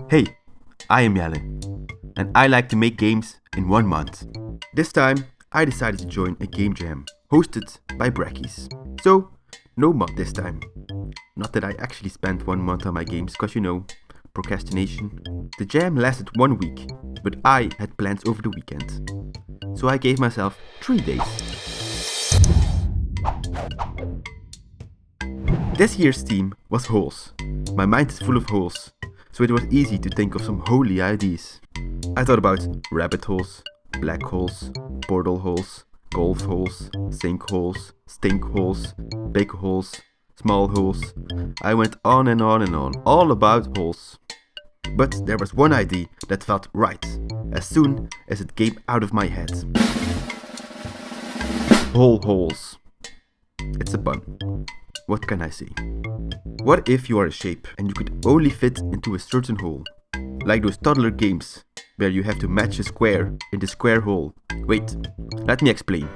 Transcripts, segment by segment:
Hey, I am Jelle, and I like to make games in 1 month. This time, I decided to join a game jam, hosted by Brackeys. So, no month this time. Not that I actually spent 1 month on my games, cause procrastination. The jam lasted 1 week, but I had plans over the weekend. So I gave myself 3 days. This year's theme was holes. My mind is full of holes, so it was easy to think of some holy ideas. I thought about rabbit holes, black holes, portal holes, golf holes, sink holes, stink holes, big holes, small holes. I went on and on and on, all about holes. But there was one idea that felt right, as soon as it came out of my head. Hole holes. It's a pun. What can I say? What if you are a shape and you could only fit into a certain hole? Like those toddler games, where you have to match a square in the square hole. Wait, let me explain.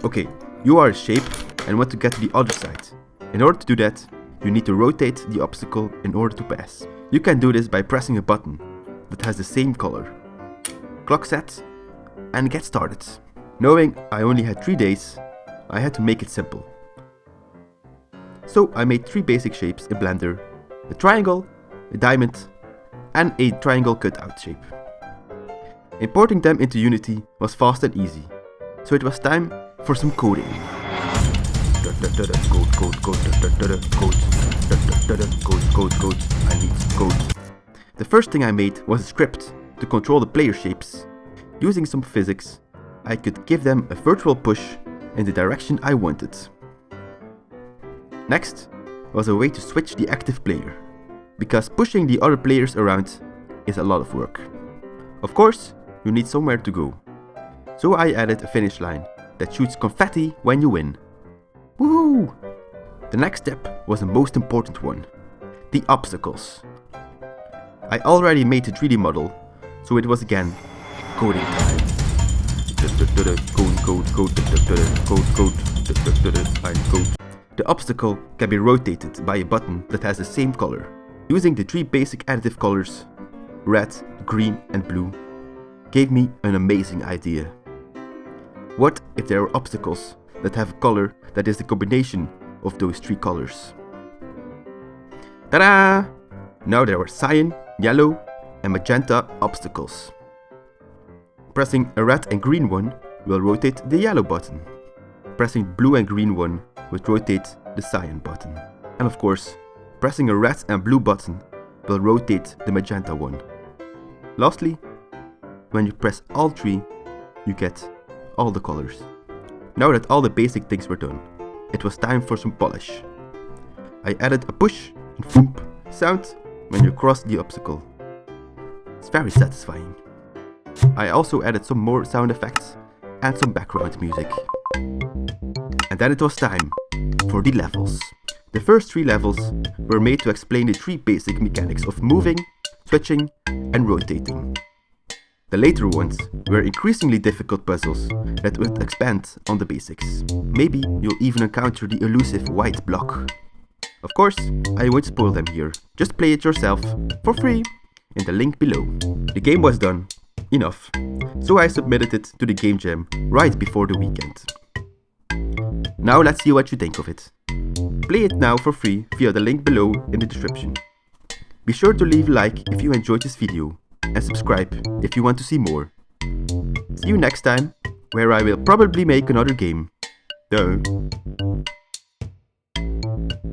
Okay, you are a shape and want to get to the other side. In order to do that, you need to rotate the obstacle in order to pass. You can do this by pressing a button that has the same color. Clock set, and get started. Knowing I only had 3 days, I had to make it simple. So I made 3 basic shapes in Blender: a triangle, a diamond, and a triangle cutout shape. Importing them into Unity was fast and easy, so it was time for some coding. Code. I need code. The first thing I made was a script to control the player shapes. Using some physics, I could give them a virtual push in the direction I wanted. Next was a way to switch the active player, because pushing the other players around is a lot of work. Of course, you need somewhere to go. So I added a finish line that shoots confetti when you win. Woohoo! The next step was the most important one: the obstacles. I already made the 3D model, so it was again coding time. Code. The obstacle can be rotated by a button that has the same color. Using the 3 basic additive colors, red, green and blue, gave me an amazing idea. What if there are obstacles that have a color that is the combination of those 3 colors? Ta-da! Now there were cyan, yellow and magenta obstacles. Pressing a red and green one will rotate the yellow button. Pressing blue and green one will rotate the cyan button. And of course, pressing a red and blue button will rotate the magenta one. Lastly, when you press all 3, you get all the colors. Now that all the basic things were done, it was time for some polish. I added a push and thump sound when you cross the obstacle. It's very satisfying. I also added some more sound effects and some background music. And then it was time for the levels. The first 3 levels were made to explain the 3 basic mechanics of moving, switching and rotating. The later ones were increasingly difficult puzzles that would expand on the basics. Maybe you'll even encounter the elusive white block. Of course, I won't spoil them here. Just play it yourself for free in the link below. The game was done. Enough. So I submitted it to the game jam right before the weekend. Now let's see what you think of it. Play it now for free via the link below in the description. Be sure to leave a like if you enjoyed this video and subscribe if you want to see more. See you next time, where I will probably make another game. Duh.